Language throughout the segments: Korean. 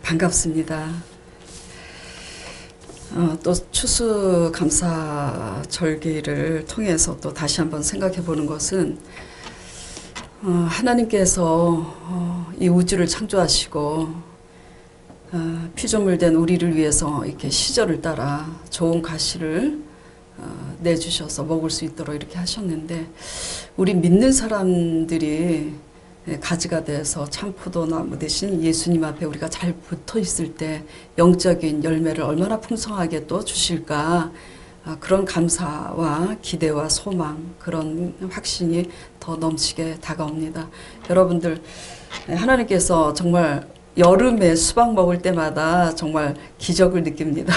반갑습니다. 또 추수감사절기를 통해서 또 다시 한번 생각해 보는 것은 하나님께서 이 우주를 창조하시고 피조물 된 우리를 위해서 이렇게 시절을 따라 좋은 과실을 내주셔서 먹을 수 있도록 이렇게 하셨는데, 우리 믿는 사람들이 가지가 돼서 참 포도나무 대신 예수님 앞에 우리가 잘 붙어 있을 때 영적인 열매를 얼마나 풍성하게 또 주실까, 그런 감사와 기대와 소망, 그런 확신이 더 넘치게 다가옵니다. 여러분들, 하나님께서 정말 여름에 수박 먹을 때마다 정말 기적을 느낍니다.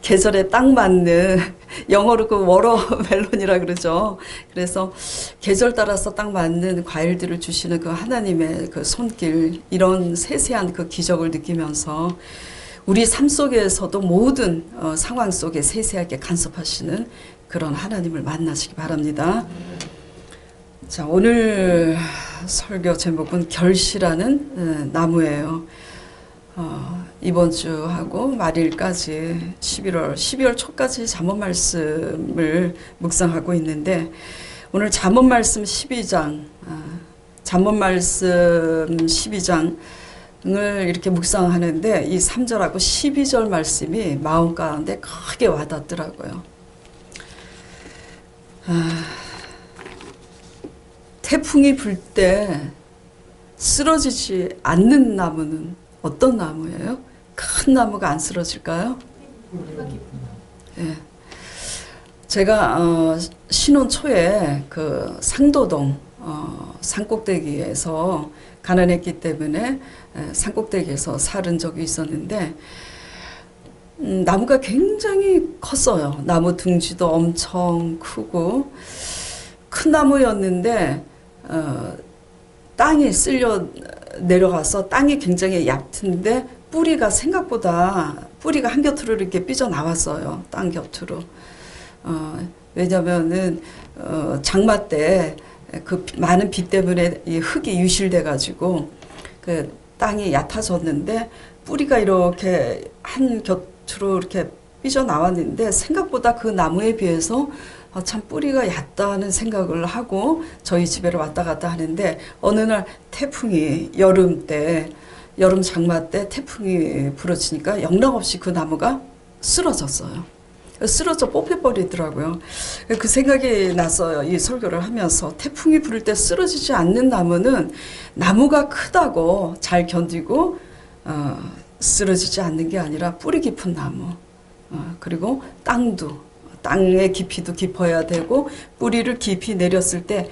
계절에 딱 맞는, 영어로 그 워터멜론이라 그러죠. 그래서 계절 따라서 딱 맞는 과일들을 주시는 그 하나님의 그 손길, 이런 세세한 그 기적을 느끼면서 우리 삶 속에서도 모든 상황 속에 세세하게 간섭하시는 그런 하나님을 만나시기 바랍니다. 자, 오늘 설교 제목은 결실하는 나무예요. 이번 주하고 말일까지 12월 초까지 잠언 말씀을 묵상하고 있는데, 오늘 잠언 말씀 12장, 잠언 말씀 12장을 이렇게 묵상하는데 이 3절하고 12절 말씀이 마음 가운데 크게 와닿더라고요. 태풍이 불 때 쓰러지지 않는 나무는 어떤 나무예요? 큰 나무가 안 쓰러질까요? 예. 제가 신혼 초에 그 상도동 산꼭대기에서 가난했기 때문에 산꼭대기에서 살은 적이 있었는데, 나무가 굉장히 컸어요. 나무 둥지도 엄청 크고 큰 나무였는데 땅이 쓸려 내려가서 땅이 굉장히 얕은데 뿌리가 생각보다 뿌리가 한 곁으로 이렇게 삐져 나왔어요. 땅 곁으로. 왜냐면은 장마 때 그 많은 비 때문에 이 흙이 유실돼 가지고 그 땅이 얕아졌는데 뿌리가 이렇게 한 곁으로 이렇게 삐져 나왔는데, 생각보다 그 나무에 비해서 참 뿌리가 얕다는 생각을 하고 저희 집에를 왔다 갔다 하는데, 어느 날 태풍이 여름 장마 때 태풍이 불어치니까 영락없이 그 나무가 쓰러졌어요. 쓰러져 뽑혀버리더라고요. 그 생각이 났어요. 이 설교를 하면서 태풍이 불을 때 쓰러지지 않는 나무는 나무가 크다고 잘 견디고 쓰러지지 않는 게 아니라 뿌리 깊은 나무, 그리고 땅의 깊이도 깊어야 되고 뿌리를 깊이 내렸을 때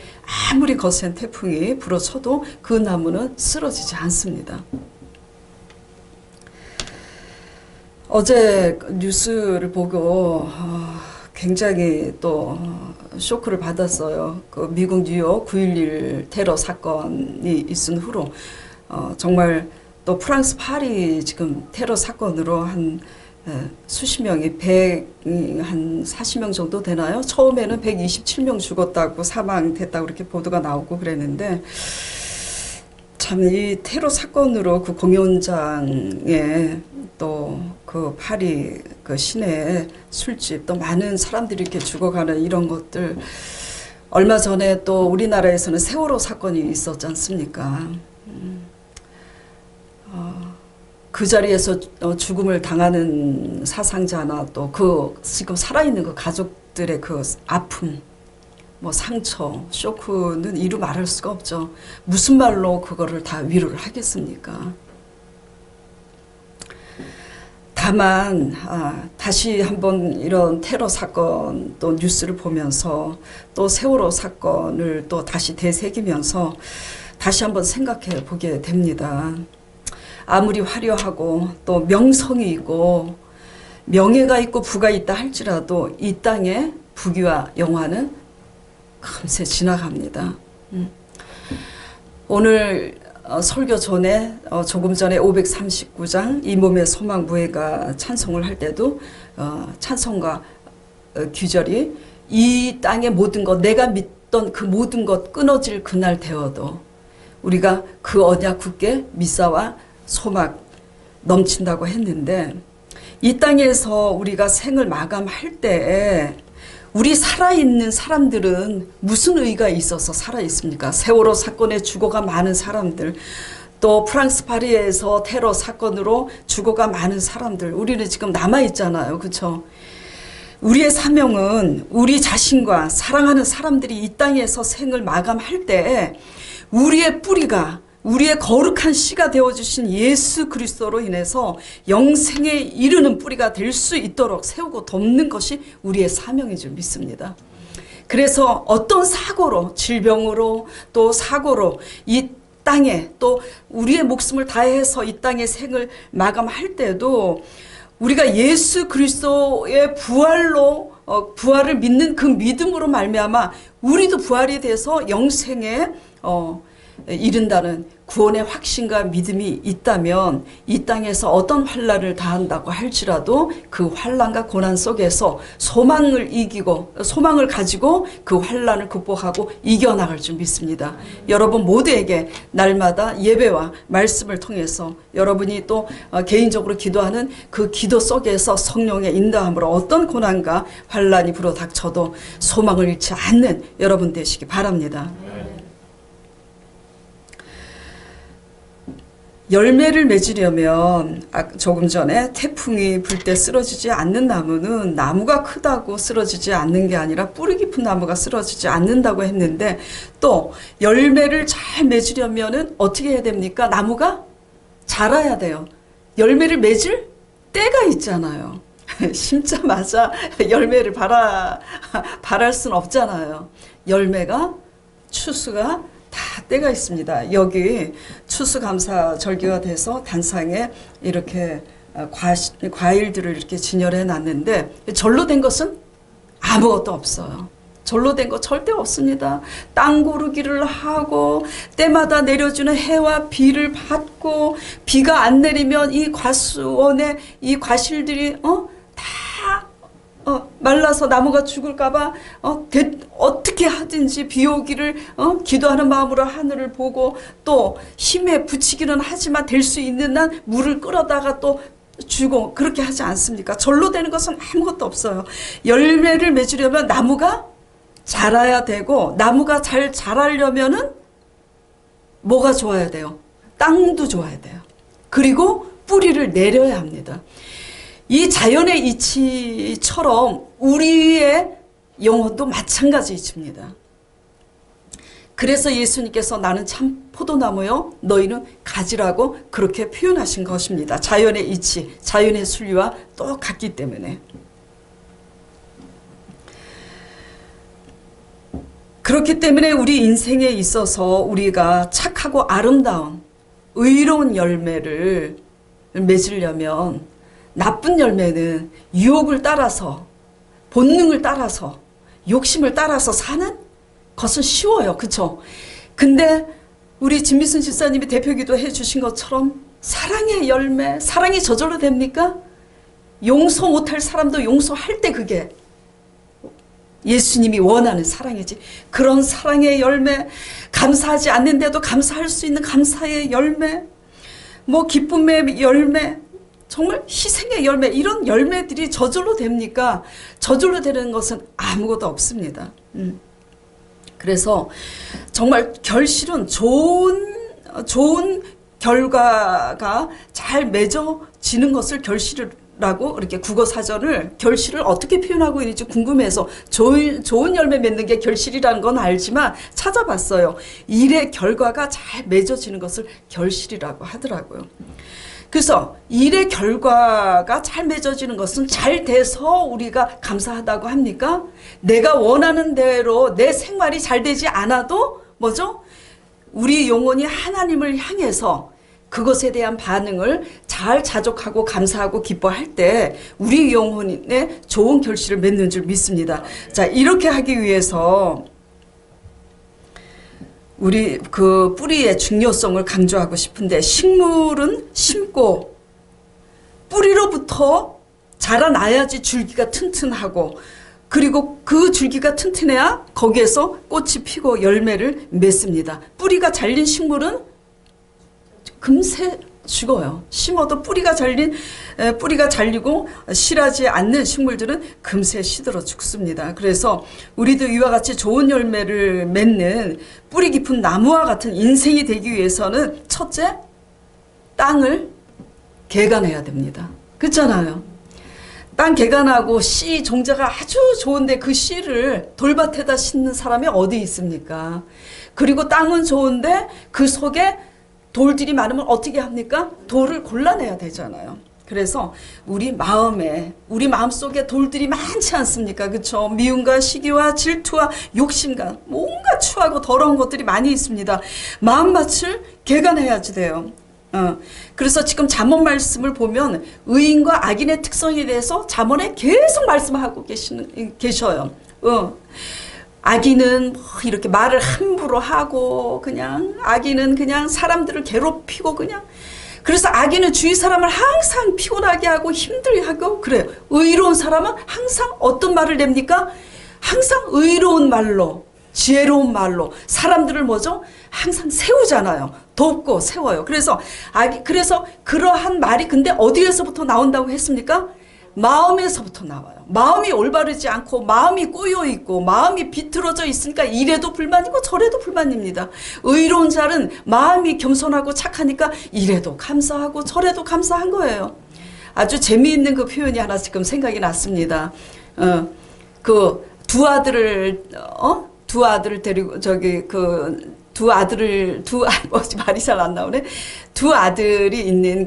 아무리 거센 태풍이 불어쳐도 그 나무는 쓰러지지 않습니다. 어제 뉴스를 보고 굉장히 또 쇼크를 받았어요. 그 미국 뉴욕 9.11 테러 사건이 있은 후로 정말 또 프랑스 파리 지금 테러 사건으로 한 수십 명이 한 40명 정도 되나요? 처음에는 127명 죽었다고 사망됐다고 이렇게 보도가 나오고 그랬는데, 참 이 테러 사건으로 그 공연장에 또 그 파리 그 시내에 술집 또 많은 사람들이 이렇게 죽어가는 이런 것들, 얼마 전에 또 우리나라에서는 세월호 사건이 있었지 않습니까? 그 자리에서 죽음을 당하는 사상자나 또 그 지금 살아있는 그 가족들의 그 아픔, 뭐 상처, 쇼크는 이루 말할 수가 없죠. 무슨 말로 그거를 다 위로를 하겠습니까? 다만 다시 한번 이런 테러 사건 또 뉴스를 보면서 또 세월호 사건을 또 다시 되새기면서 다시 한번 생각해 보게 됩니다. 아무리 화려하고 또 명성이 있고 명예가 있고 부가 있다 할지라도 이 땅의 부귀와 영화는 금세 지나갑니다. 오늘 설교 전에 조금 전에 539장 이 몸의 소망 무해가 찬송을 할 때도 찬송가 규절이 이 땅의 모든 것, 내가 믿던 그 모든 것 끊어질 그날 되어도 우리가 그 언약 굳게 믿사와 소망 넘친다고 했는데 이 땅에서 우리가 생을 마감할 때 우리 살아있는 사람들은 무슨 의의가 있어서 살아있습니까? 세월호 사건에 죽어가 많은 사람들, 또 프랑스 파리에서 테러 사건으로 죽어가 많은 사람들, 우리는 지금 남아있잖아요. 그렇죠? 우리의 사명은 우리 자신과 사랑하는 사람들이 이 땅에서 생을 마감할 때 우리의 뿌리가 우리의 거룩한 씨가 되어주신 예수 그리스도로 인해서 영생에 이르는 뿌리가 될 수 있도록 세우고 돕는 것이 우리의 사명인 줄 믿습니다. 그래서 어떤 사고로, 질병으로 또 사고로 이 땅에 또 우리의 목숨을 다해서 이 땅의 생을 마감할 때도 우리가 예수 그리스도의 부활을 믿는 그 믿음으로 말미암아 우리도 부활이 돼서 영생에 이른다는 구원의 확신과 믿음이 있다면 이 땅에서 어떤 환난을 당한다고 할지라도 그 환난과 고난 속에서 소망을 가지고 그 환난을 극복하고 이겨나갈 줄 믿습니다. 여러분 모두에게 날마다 예배와 말씀을 통해서 여러분이 또 개인적으로 기도하는 그 기도 속에서 성령의 인도함으로 어떤 고난과 환난이 불어닥쳐도 소망을 잃지 않는 여러분 되시기 바랍니다. 열매를 맺으려면 조금 전에 태풍이 불 때 쓰러지지 않는 나무는 나무가 크다고 쓰러지지 않는 게 아니라 뿌리 깊은 나무가 쓰러지지 않는다고 했는데 또 열매를 잘 맺으려면 어떻게 해야 됩니까? 나무가 자라야 돼요. 열매를 맺을 때가 있잖아요. 심자마자 열매를 바랄 수는 없잖아요. 열매가 추수가 다 때가 있습니다. 여기 추수감사 절기가 돼서 단상에 이렇게 과일들을 이렇게 진열해 놨는데 절로 된 것은 아무것도 없어요. 절로 된 거 절대 없습니다. 땅 고르기를 하고 때마다 내려주는 해와 비를 받고 비가 안 내리면 이 과수원에 이 과실들이 다 말라서 나무가 죽을까봐 어떻게 하든지 비 오기를 기도하는 마음으로 하늘을 보고 또 힘에 부치기는 하지만 될 수 있는 한 물을 끌어다가 또 주고 그렇게 하지 않습니까? 절로 되는 것은 아무것도 없어요. 열매를 맺으려면 나무가 자라야 되고 나무가 잘 자라려면은 뭐가 좋아야 돼요? 땅도 좋아야 돼요. 그리고 뿌리를 내려야 합니다. 이 자연의 이치처럼 우리의 영혼도 마찬가지 이치입니다. 그래서 예수님께서 나는 참 포도나무요 너희는 가지라고 그렇게 표현하신 것입니다. 자연의 이치, 자연의 순리와 똑같기 때문에. 그렇기 때문에 우리 인생에 있어서 우리가 착하고 아름다운 의로운 열매를 맺으려면 나쁜 열매는 유혹을 따라서 본능을 따라서 욕심을 따라서 사는 것은 쉬워요. 그렇죠? 근데 우리 진미순 집사님이 대표기도 해주신 것처럼 사랑의 열매, 사랑이 저절로 됩니까? 용서 못할 사람도 용서할 때 그게 예수님이 원하는 사랑이지. 그런 사랑의 열매, 감사하지 않는데도 감사할 수 있는 감사의 열매, 기쁨의 열매, 정말 희생의 열매, 이런 열매들이 저절로 됩니까? 저절로 되는 것은 아무것도 없습니다. 그래서 정말 결실은 좋은 결과가 잘 맺어지는 것을 결실이라고 이렇게 국어사전을 결실을 어떻게 표현하고 있는지 궁금해서 좋은 열매 맺는 게 결실이라는 건 알지만 찾아봤어요. 일의 결과가 잘 맺어지는 것을 결실이라고 하더라고요. 그래서 일의 결과가 잘 맺어지는 것은 잘 돼서 우리가 감사하다고 합니까? 내가 원하는 대로 내 생활이 잘 되지 않아도 우리 영혼이 하나님을 향해서 그것에 대한 반응을 잘 자족하고 감사하고 기뻐할 때 우리 영혼에 좋은 결실을 맺는 줄 믿습니다. 자, 이렇게 하기 위해서 우리 그 뿌리의 중요성을 강조하고 싶은데, 식물은 심고 뿌리로부터 자라나야지 줄기가 튼튼하고, 그리고 그 줄기가 튼튼해야 거기에서 꽃이 피고 열매를 맺습니다. 뿌리가 잘린 식물은 금세 죽어요. 심어도 뿌리가 잘리고 실하지 않는 식물들은 금세 시들어 죽습니다. 그래서 우리도 이와 같이 좋은 열매를 맺는 뿌리 깊은 나무와 같은 인생이 되기 위해서는 첫째, 땅을 개간해야 됩니다. 그렇잖아요. 땅 개간하고 씨 종자가 아주 좋은데 그 씨를 돌밭에다 심는 사람이 어디 있습니까? 그리고 땅은 좋은데 그 속에 돌들이 많으면 어떻게 합니까? 돌을 골라내야 되잖아요. 그래서 우리 마음속에 돌들이 많지 않습니까? 그렇죠? 미움과 시기와 질투와 욕심과 뭔가 추하고 더러운 것들이 많이 있습니다. 마음밭을 개간해야지 돼요. 그래서 지금 잠언 말씀을 보면 의인과 악인의 특성에 대해서 잠언에 계속 말씀하고 계셔요. 악인은 뭐 이렇게 말을 함부로 하고 그냥 악인은 그냥 사람들을 괴롭히고 그래서 악인은 주위 사람을 항상 피곤하게 하고 힘들게 하고 그래요. 의로운 사람은 항상 어떤 말을 냅니까? 항상 의로운 말로 지혜로운 말로 사람들을 항상 세우잖아요. 돕고 세워요. 그래서 그러한 말이 근데 어디에서부터 나온다고 했습니까? 마음에서부터 나와요. 마음이 올바르지 않고 마음이 꼬여있고 마음이 비틀어져 있으니까 이래도 불만이고 저래도 불만입니다. 의로운 자는 마음이 겸손하고 착하니까 이래도 감사하고 저래도 감사한 거예요. 아주 재미있는 그 표현이 하나 지금 생각이 났습니다. 그 두 아들을 데리고 말이 잘 안 나오네. 두 아들이 있는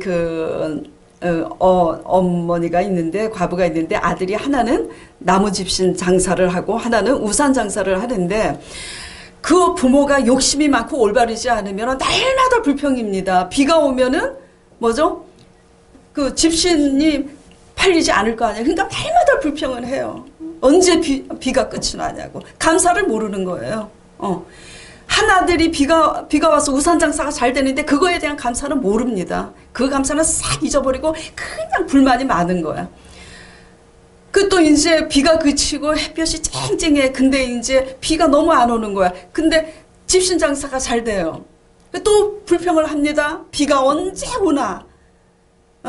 어머니가 있는데 과부가 있는데 아들이 하나는 나무집신 장사를 하고 하나는 우산 장사를 하는데 그 부모가 욕심이 많고 올바르지 않으면 날마다 불평입니다. 비가 오면은 그 집신이 팔리지 않을 거 아니에요. 그러니까 날마다 불평을 해요. 언제 비가 끝이 나냐고. 감사를 모르는 거예요. 한 아들이 비가 와서 우산 장사가 잘 되는데 그거에 대한 감사는 모릅니다. 그 감사는 싹 잊어버리고 그냥 불만이 많은 거야. 또 이제 비가 그치고 햇볕이 쨍쨍해. 근데 이제 비가 너무 안 오는 거야. 근데 집신 장사가 잘 돼요. 또 불평을 합니다. 비가 언제 오나.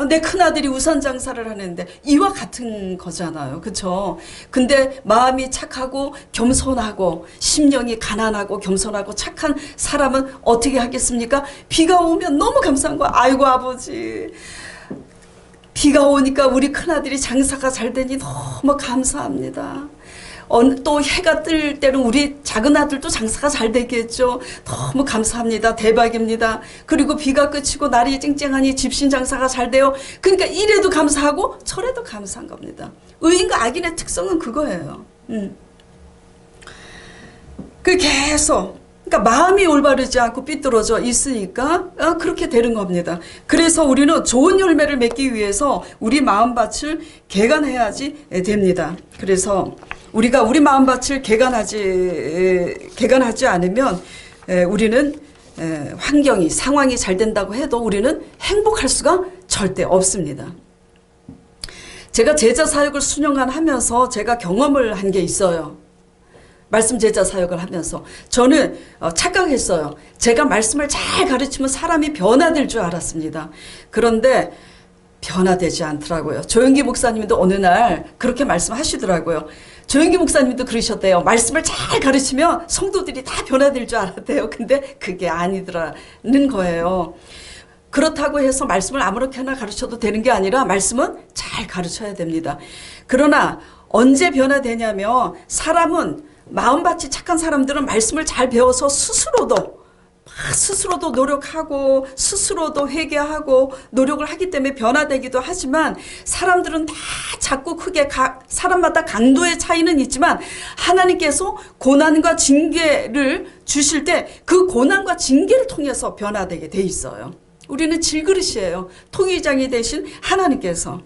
내 큰아들이 우산 장사를 하는데 이와 같은 거잖아요. 그렇죠? 근데 마음이 착하고 겸손하고 심령이 가난하고 겸손하고 착한 사람은 어떻게 하겠습니까? 비가 오면 너무 감사한 거야. 아이고 아버지 비가 오니까 우리 큰아들이 장사가 잘 되니 너무 감사합니다. 또 해가 뜰 때는 우리 작은 아들도 장사가 잘 되겠죠. 너무 감사합니다. 대박입니다. 그리고 비가 그치고 날이 쨍쨍하니 집신 장사가 잘 돼요. 그러니까 이래도 감사하고 저래도 감사한 겁니다. 의인과 악인의 특성은 그거예요. 그러니까 마음이 올바르지 않고 삐뚤어져 있으니까 그렇게 되는 겁니다. 그래서 우리는 좋은 열매를 맺기 위해서 우리 마음밭을 개간해야지 됩니다. 그래서 우리가 우리 마음밭을 개간하지 않으면 우리는 상황이 잘 된다고 해도 우리는 행복할 수가 절대 없습니다. 제가 제자 사역을 수년간 하면서 제가 경험을 한 게 있어요. 말씀 제자 사역을 하면서 저는 착각했어요. 제가 말씀을 잘 가르치면 사람이 변화될 줄 알았습니다. 그런데 변화되지 않더라고요. 조영기 목사님도 어느 날 그렇게 말씀하시더라고요. 조영기 목사님도 그러셨대요. 말씀을 잘 가르치면 성도들이 다 변화될 줄 알았대요. 근데 그게 아니더라는 거예요. 그렇다고 해서 말씀을 아무렇게나 가르쳐도 되는 게 아니라 말씀은 잘 가르쳐야 됩니다. 그러나 언제 변화되냐면 사람은 마음밭이 착한 사람들은 말씀을 잘 배워서 스스로도 노력하고 스스로도 회개하고 노력을 하기 때문에 변화되기도 하지만 사람들은 다 작고 크게 사람마다 강도의 차이는 있지만 하나님께서 고난과 징계를 주실 때 그 고난과 징계를 통해서 변화되게 돼 있어요. 우리는 질그릇이에요. 통일장이 되신 하나님께서.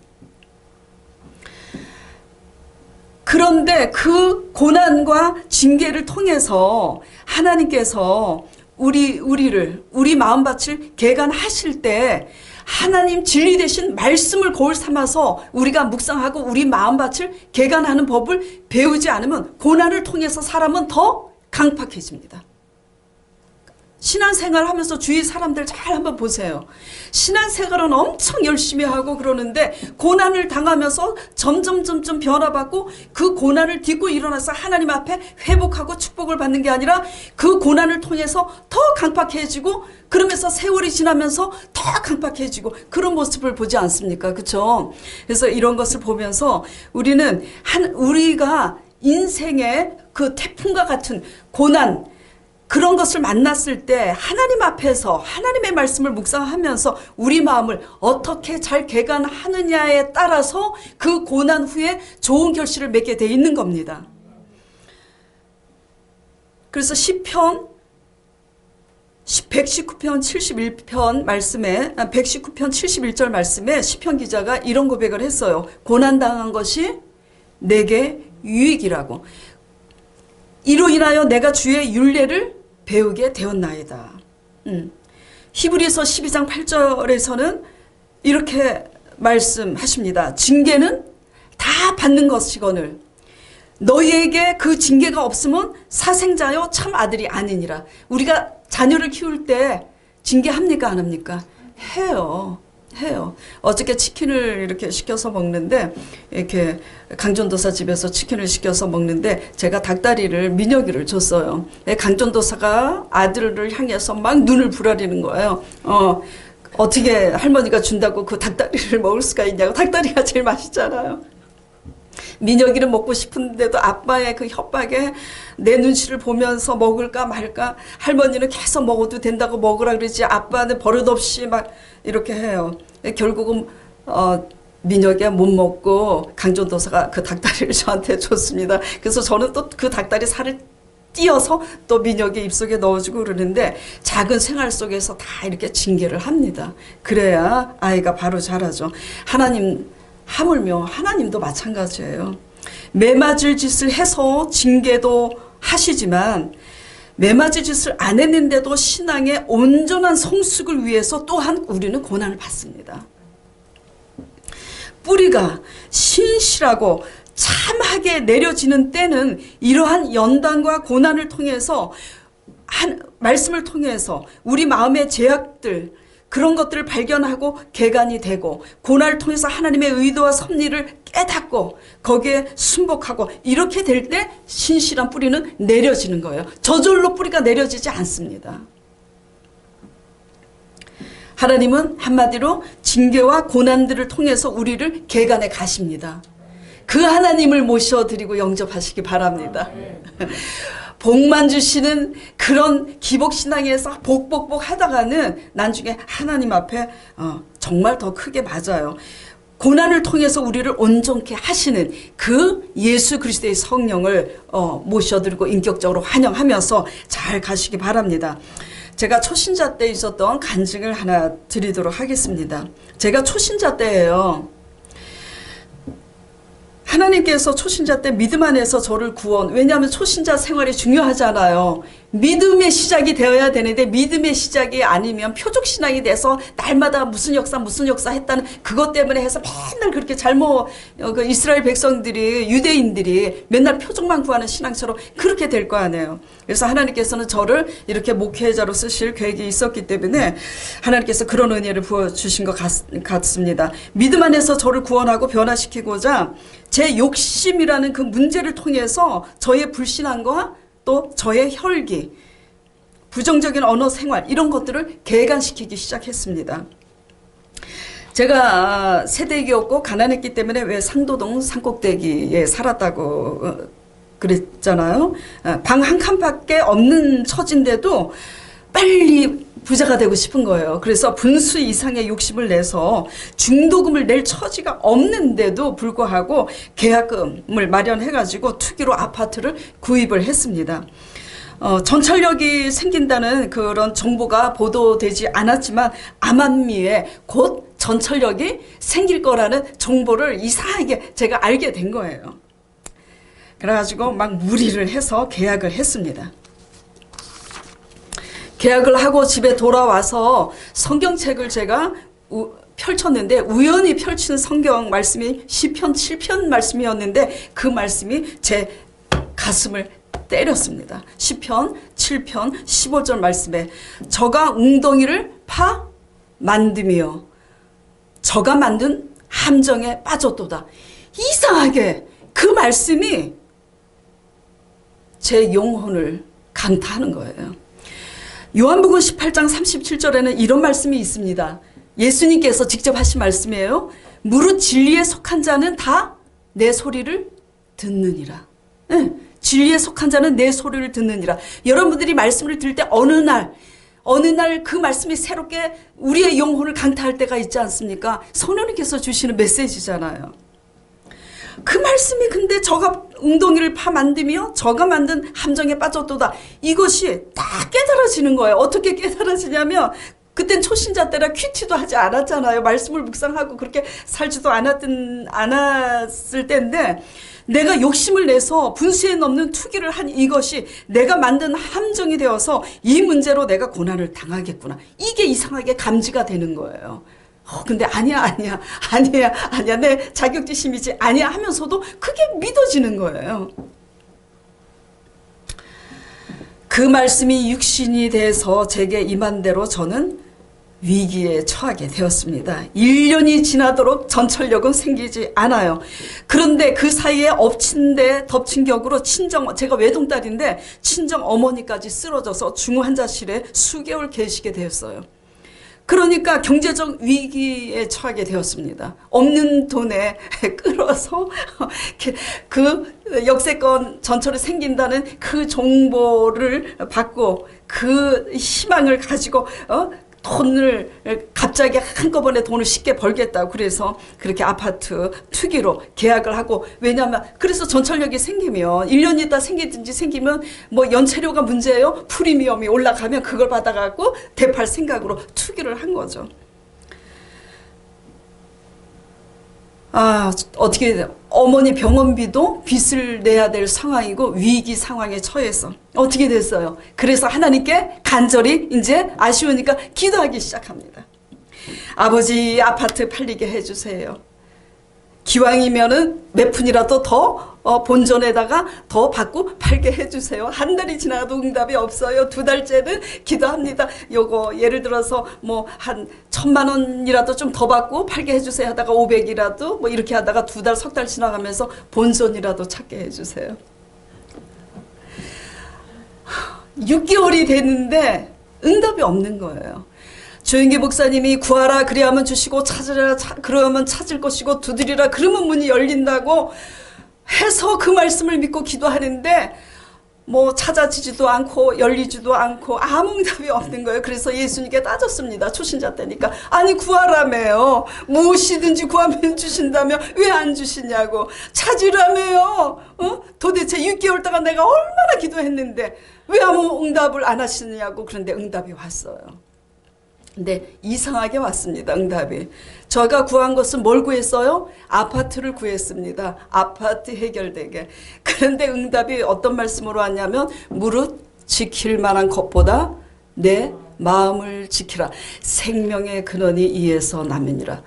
그런데 그 고난과 징계를 통해서 하나님께서 우리 마음밭을 개간하실 때 하나님 진리 되신 말씀을 거울 삼아서 우리가 묵상하고 우리 마음밭을 개간하는 법을 배우지 않으면 고난을 통해서 사람은 더 강팍해집니다. 신앙생활 하면서 주위 사람들 잘 한번 보세요. 신앙생활은 엄청 열심히 하고 그러는데 고난을 당하면서 점점 변화받고 그 고난을 딛고 일어나서 하나님 앞에 회복하고 축복을 받는 게 아니라 그 고난을 통해서 더 강팍해지고 그러면서 세월이 지나면서 더 강팍해지고 그런 모습을 보지 않습니까? 그렇죠? 그래서 이런 것을 보면서 우리가 인생의 그 태풍과 같은 고난 그런 것을 만났을 때 하나님 앞에서 하나님의 말씀을 묵상하면서 우리 마음을 어떻게 잘 개간하느냐에 따라서 그 고난 후에 좋은 결실을 맺게 돼 있는 겁니다. 그래서 시편 119편 71편 말씀에 119편 71절 말씀에 시편 기자가 이런 고백을 했어요. 고난당한 것이 내게 유익이라고. 이로 인하여 내가 주의 율례를 배우게 되었나이다. 히브리서 12장 8절에서는 이렇게 말씀하십니다. 징계는 다 받는 것이거늘 너희에게 그 징계가 없으면 사생자여 참 아들이 아니니라. 우리가 자녀를 키울 때 징계합니까 안 합니까? 해요. 어저께 치킨을 이렇게 시켜서 먹는데 이렇게 강전도사 집에서 치킨을 시켜서 먹는데 제가 닭다리를 민혁이를 줬어요. 강전도사가 아들을 향해서 막 눈을 부라리는 거예요. 어떻게 할머니가 준다고 그 닭다리를 먹을 수가 있냐고. 닭다리가 제일 맛있잖아요. 민혁이는 먹고 싶은데도 아빠의 그 협박에 내 눈치를 보면서 먹을까 말까. 할머니는 계속 먹어도 된다고 먹으라 그러지 아빠는 버릇없이 막 이렇게 해요. 결국은 민혁이가 못 먹고 강전도사가 그 닭다리를 저한테 줬습니다. 그래서 저는 또 그 닭다리 살을 띄어서 또 민혁이 입속에 넣어주고 그러는데 작은 생활 속에서 다 이렇게 징계를 합니다. 그래야 아이가 바로 자라죠. 하물며 하나님도 마찬가지예요. 매맞을 짓을 해서 징계도 하시지만 매맞을 짓을 안 했는데도 신앙의 온전한 성숙을 위해서 또한 우리는 고난을 받습니다. 뿌리가 신실하고 참하게 내려지는 때는 이러한 연단과 고난을 통해서 말씀을 통해서 우리 마음의 제약들 그런 것들을 발견하고 개간이 되고 고난을 통해서 하나님의 의도와 섭리를 깨닫고 거기에 순복하고 이렇게 될 때 신실한 뿌리는 내려지는 거예요. 저절로 뿌리가 내려지지 않습니다. 하나님은 한마디로 징계와 고난들을 통해서 우리를 개간해 가십니다. 그 하나님을 모셔드리고 영접하시기 바랍니다. 복만 주시는 그런 기복신앙에서 복복복 하다가는 나중에 하나님 앞에 정말 더 크게 맞아요. 고난을 통해서 우리를 온전케 하시는 그 예수 그리스도의 성령을 모셔드리고 인격적으로 환영하면서 잘 가시기 바랍니다. 제가 초신자 때 있었던 간증을 하나 드리도록 하겠습니다. 제가 초신자 때예요. 하나님께서 초신자 때 믿음 안에서 저를 왜냐하면 초신자 생활이 중요하잖아요. 믿음의 시작이 되어야 되는데 믿음의 시작이 아니면 표적신앙이 돼서 날마다 무슨 역사 했다는 그것 때문에 해서 맨날 그렇게 그 이스라엘 백성들이 유대인들이 맨날 표적만 구하는 신앙처럼 그렇게 될 거 아니에요. 그래서 하나님께서는 저를 이렇게 목회자로 쓰실 계획이 있었기 때문에 하나님께서 그런 은혜를 부어주신 것 같습니다. 믿음 안에서 저를 구원하고 변화시키고자 제 욕심이라는 그 문제를 통해서 저의 불신앙과 또 저의 혈기, 부정적인 언어 생활 이런 것들을 개간시키기 시작했습니다. 제가 세대기였고 가난했기 때문에 왜 상도동 산꼭대기에 살았다고 그랬잖아요. 방 한 칸밖에 없는 처지인데도 빨리 부자가 되고 싶은 거예요. 그래서 분수 이상의 욕심을 내서 중도금을 낼 처지가 없는데도 불구하고 계약금을 마련해가지고 투기로 아파트를 구입을 했습니다. 전철역이 생긴다는 그런 정보가 보도되지 않았지만 암암리에 곧 전철역이 생길 거라는 정보를 이상하게 제가 알게 된 거예요. 그래가지고 막 무리를 해서 계약을 했습니다. 계약을 하고 집에 돌아와서 성경책을 제가 펼쳤는데 우연히 펼친 성경 말씀이 시편 7편 말씀이었는데 그 말씀이 제 가슴을 때렸습니다. 시편 7편 15절 말씀에 저가 웅덩이를 파 만드며 저가 만든 함정에 빠졌도다. 이상하게 그 말씀이 제 영혼을 강타하는 거예요. 요한복음 18장 37절에는 이런 말씀이 있습니다. 예수님께서 직접 하신 말씀이에요. 무릇 진리에 속한 자는 다 내 소리를 듣느니라. 네, 진리에 속한 자는 내 소리를 듣느니라. 여러분들이 말씀을 들을 때 어느 날 그 말씀이 새롭게 우리의 영혼을 강타할 때가 있지 않습니까? 성령님께서 주시는 메시지잖아요. 그 말씀이 근데 저가 웅덩이를 파 만들며 저가 만든 함정에 빠졌도다. 이것이 딱 깨달아지는 거예요. 어떻게 깨달아지냐면 그땐 초신자 때라 큐티도 하지 않았잖아요. 말씀을 묵상하고 그렇게 살지도 않았을 때인데 내가 욕심을 내서 분수에 넘는 투기를 한 이것이 내가 만든 함정이 되어서 이 문제로 내가 고난을 당하겠구나. 이게 이상하게 감지가 되는 거예요. 근데 아니야 내 자격지심이지 아니야 하면서도 그게 믿어지는 거예요. 그 말씀이 육신이 돼서 제게 임한 대로 저는 위기에 처하게 되었습니다. 1년이 지나도록 전철역은 생기지 않아요. 그런데 그 사이에 엎친 데 덮친 격으로 제가 외동딸인데 친정 어머니까지 쓰러져서 중환자실에 수개월 계시게 되었어요. 그러니까 경제적 위기에 처하게 되었습니다. 없는 돈에 끌어서 그 역세권 전철이 생긴다는 그 정보를 받고 그 희망을 가지고 돈을 갑자기 한꺼번에 돈을 쉽게 벌겠다고 그래서 그렇게 아파트 투기로 계약을 하고 왜냐하면 그래서 전철역이 생기면 1년 있다 생기든지 생기면 뭐 연체료가 문제예요. 프리미엄이 올라가면 그걸 받아갖고 대팔 생각으로 투기를 한 거죠. 어떻게 어머니 병원비도 빚을 내야 될 상황이고 위기 상황에 처해서 어떻게 됐어요? 그래서 하나님께 간절히 이제 아쉬우니까 기도하기 시작합니다. 아버지 아파트 팔리게 해주세요. 기왕이면은 몇 푼이라도 더 본전에다가 더 받고 팔게 해주세요. 한 달이 지나도 응답이 없어요. 2달째는 기도합니다. 요거 예를 들어서 뭐 한 1,000만 원이라도 좀 더 받고 팔게 해주세요 하다가 500이라도 뭐 이렇게 하다가 2달, 석 달 지나가면서 본전이라도 찾게 해주세요. 6개월이 됐는데 응답이 없는 거예요. 조영기 목사님이 구하라 그리하면 주시고 찾으라 그러면 찾을 것이고 두드리라 그러면 문이 열린다고 해서 그 말씀을 믿고 기도하는데 뭐 찾아지지도 않고 열리지도 않고 아무 응답이 없는 거예요. 그래서 예수님께 따졌습니다. 초신자 때니까. 아니 구하라며요. 무엇이든지 구하면 주신다며 왜 안 주시냐고. 찾으라며요. 도대체 6개월 동안 내가 얼마나 기도했는데 왜 아무 응답을 안 하시느냐고. 그런데 응답이 왔어요. 근데 이상하게 왔습니다. 응답이. 제가 구한 것은 뭘 구했어요? 아파트를 구했습니다. 아파트 해결되게. 그런데 응답이 어떤 말씀으로 왔냐면 무릇 지킬 만한 것보다 내 마음을 지키라. 생명의 근원이 이에서 나면이라.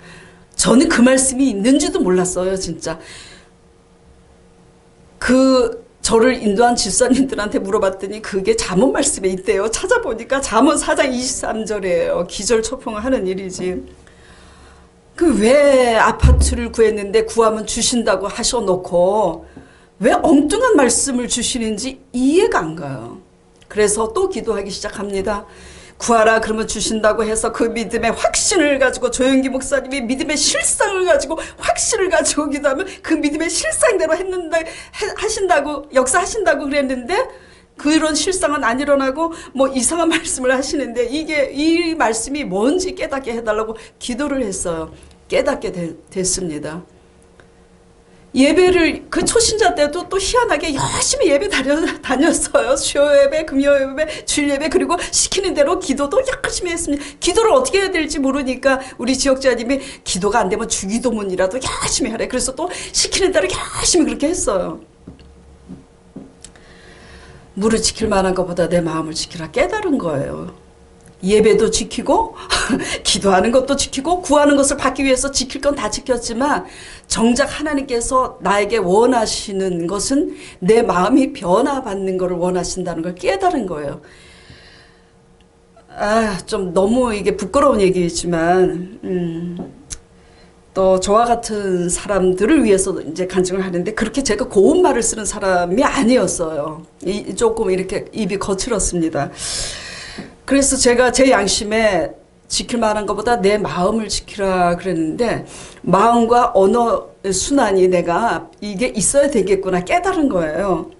저는 그 말씀이 있는지도 몰랐어요. 진짜. 저를 인도한 집사님들한테 물어봤더니 그게 잠언 말씀에 있대요. 찾아보니까 잠언 4장 23절이에요. 기절초풍을 하는 일이지. 왜 아파트를 구했는데 구하면 주신다고 하셔놓고 왜 엉뚱한 말씀을 주시는지 이해가 안 가요. 그래서 또 기도하기 시작합니다. 구하라 그러면 주신다고 해서 그 믿음의 확신을 가지고 조영기 목사님이 믿음의 실상을 가지고 확신을 가지고 기도하면 그 믿음의 실상대로 하신다고 역사하신다고 그랬는데 그런 실상은 안 일어나고 뭐 이상한 말씀을 하시는데 이 말씀이 뭔지 깨닫게 해달라고 기도를 했어요. 깨닫게 됐습니다. 예배를 그 초신자 때도 또 희한하게 열심히 예배 다녔어요. 수요 예배, 금요 예배, 주일 예배 그리고 시키는 대로 기도도 열심히 했습니다. 기도를 어떻게 해야 될지 모르니까 우리 지역자님이 기도가 안 되면 주기도문이라도 열심히 하래. 그래서 또 시키는 대로 열심히 그렇게 했어요. 무릇 지킬 만한 것보다 내 마음을 지키라 깨달은 거예요. 예배도 지키고 기도하는 것도 지키고 구하는 것을 받기 위해서 지킬 건 다 지켰지만 정작 하나님께서 나에게 원하시는 것은 내 마음이 변화받는 것을 원하신다는 걸 깨달은 거예요. 좀 너무 이게 부끄러운 얘기지만 또 저와 같은 사람들을 위해서 이제 간증을 하는데 그렇게 제가 고운 말을 쓰는 사람이 아니었어요. 조금 이렇게 입이 거칠었습니다. 그래서 제가 제 양심에 지킬 만한 것보다 내 마음을 지키라 그랬는데 마음과 언어 순환이 내가 이게 있어야 되겠구나 깨달은 거예요.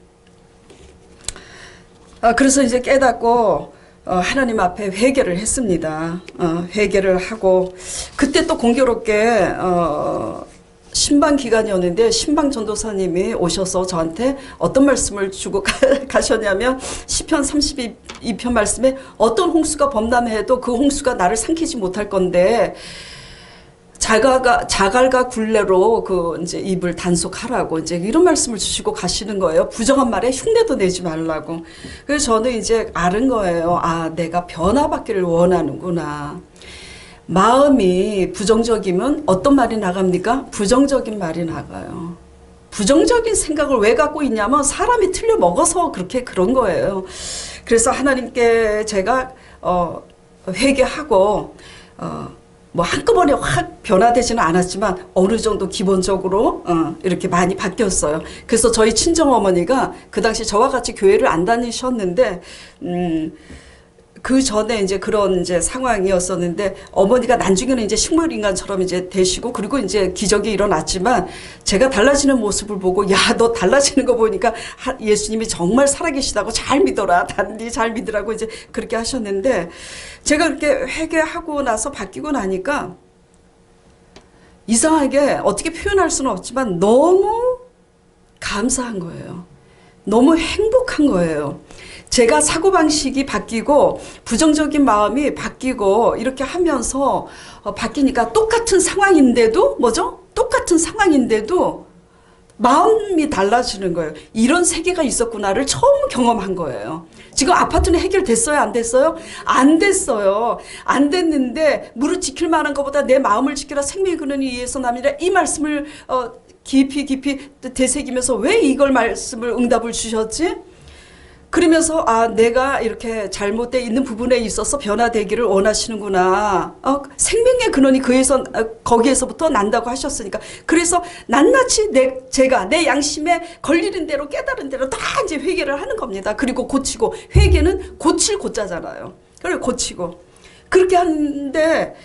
그래서 이제 깨닫고 하나님 앞에 회개를 했습니다. 회개를 하고 그때 또 공교롭게 신방 기간이었는데 신방 전도사님이 오셔서 저한테 어떤 말씀을 주고 가셨냐면 시편 32편 말씀에 어떤 홍수가 범람해도 그 홍수가 나를 삼키지 못할 건데 자갈과 굴레로 그 이제 입을 단속하라고 이제 이런 말씀을 주시고 가시는 거예요. 부정한 말에 흉내도 내지 말라고. 그래서 저는 이제 알은 거예요. 내가 변화받기를 원하는구나. 마음이 부정적이면 어떤 말이 나갑니까? 부정적인 말이 나가요. 부정적인 생각을 왜 갖고 있냐면 사람이 틀려 먹어서 그런 거예요. 그래서 하나님께 제가 회개하고 뭐 한꺼번에 확 변화되지는 않았지만 어느 정도 기본적으로 이렇게 많이 바뀌었어요. 그래서 저희 친정어머니가 그 당시 저와 같이 교회를 안 다니셨는데 그 전에 이제 그런 이제 상황이었었는데 어머니가 나중에는 이제 식물인간처럼 이제 되시고 그리고 이제 기적이 일어났지만 제가 달라지는 모습을 보고 야, 너 달라지는 거 보니까 예수님이 정말 살아계시다고 잘 믿어라. 단디 잘 믿으라고 이제 그렇게 하셨는데 제가 그렇게 회개하고 나서 바뀌고 나니까 이상하게 어떻게 표현할 수는 없지만 너무 감사한 거예요. 너무 행복한 거예요. 제가 사고방식이 바뀌고 부정적인 마음이 바뀌고 이렇게 하면서 바뀌니까 똑같은 상황인데도 뭐죠? 똑같은 상황인데도 마음이 달라지는 거예요. 이런 세계가 있었구나를 처음 경험한 거예요. 지금 아파트는 해결됐어요? 안 됐어요? 안 됐어요. 안 됐는데 무릇 지킬 만한 것보다 내 마음을 지키라 생명의 근원이 이에서 남이라 이 말씀을 깊이 되새기면서 왜 이걸 말씀을 응답을 주셨지? 그러면서 내가 이렇게 잘못되어 있는 부분에 있어서 변화되기를 원하시는구나. 생명의 근원이 거기에서부터 난다고 하셨으니까. 그래서 낱낱이 제가 내 양심에 걸리는 대로 깨달은 대로 다 이제 회개를 하는 겁니다. 그리고 고치고 회개는 고칠 고자잖아요. 그래 고치고 그렇게 하는데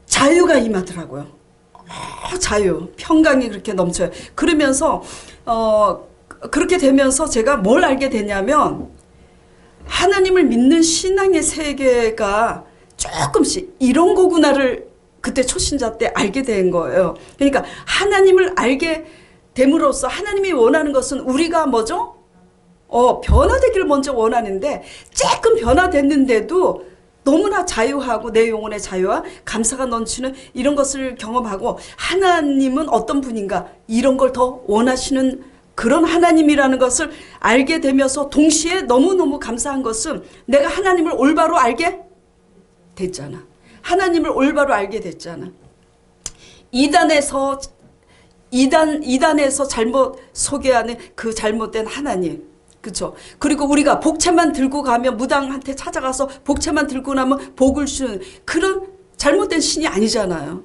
자유가 임하더라고요. 자유, 평강이 그렇게 넘쳐요. 그러면서 그렇게 되면서 제가 뭘 알게 되냐면 하나님을 믿는 신앙의 세계가 조금씩 이런 거구나를 그때 초신자 때 알게 된 거예요. 그러니까 하나님을 알게 됨으로써 하나님이 원하는 것은 우리가 뭐죠? 변화되기를 먼저 원하는데 조금 변화됐는데도 너무나 자유하고 내 영혼의 자유와 감사가 넘치는 이런 것을 경험하고 하나님은 어떤 분인가 이런 걸 더 원하시는 그런 하나님이라는 것을 알게 되면서 동시에 너무너무 감사한 것은 내가 하나님을 올바로 알게 됐잖아. 하나님을 올바로 알게 됐잖아. 이단에서 잘못 소개하는 그 잘못된 하나님. 그렇죠. 그리고 우리가 복채만 들고 가면 무당한테 찾아가서 복채만 들고 나면 복을 주는 그런 잘못된 신이 아니잖아요.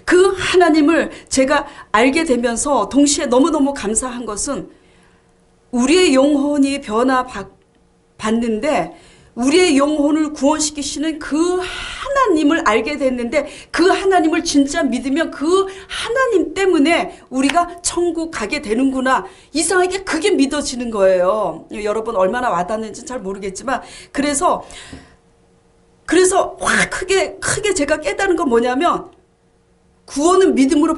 그 하나님을 제가 알게 되면서 동시에 너무너무 감사한 것은 우리의 영혼이 변화받는데 우리의 영혼을 구원시키시는 그 하나님을 알게 됐는데 그 하나님을 진짜 믿으면 그 하나님 때문에 우리가 천국 가게 되는구나. 이상하게 그게 믿어지는 거예요. 여러분 얼마나 와닿는지 잘 모르겠지만 그래서 확 크게 제가 깨달은 건 뭐냐면 구원은 믿음으로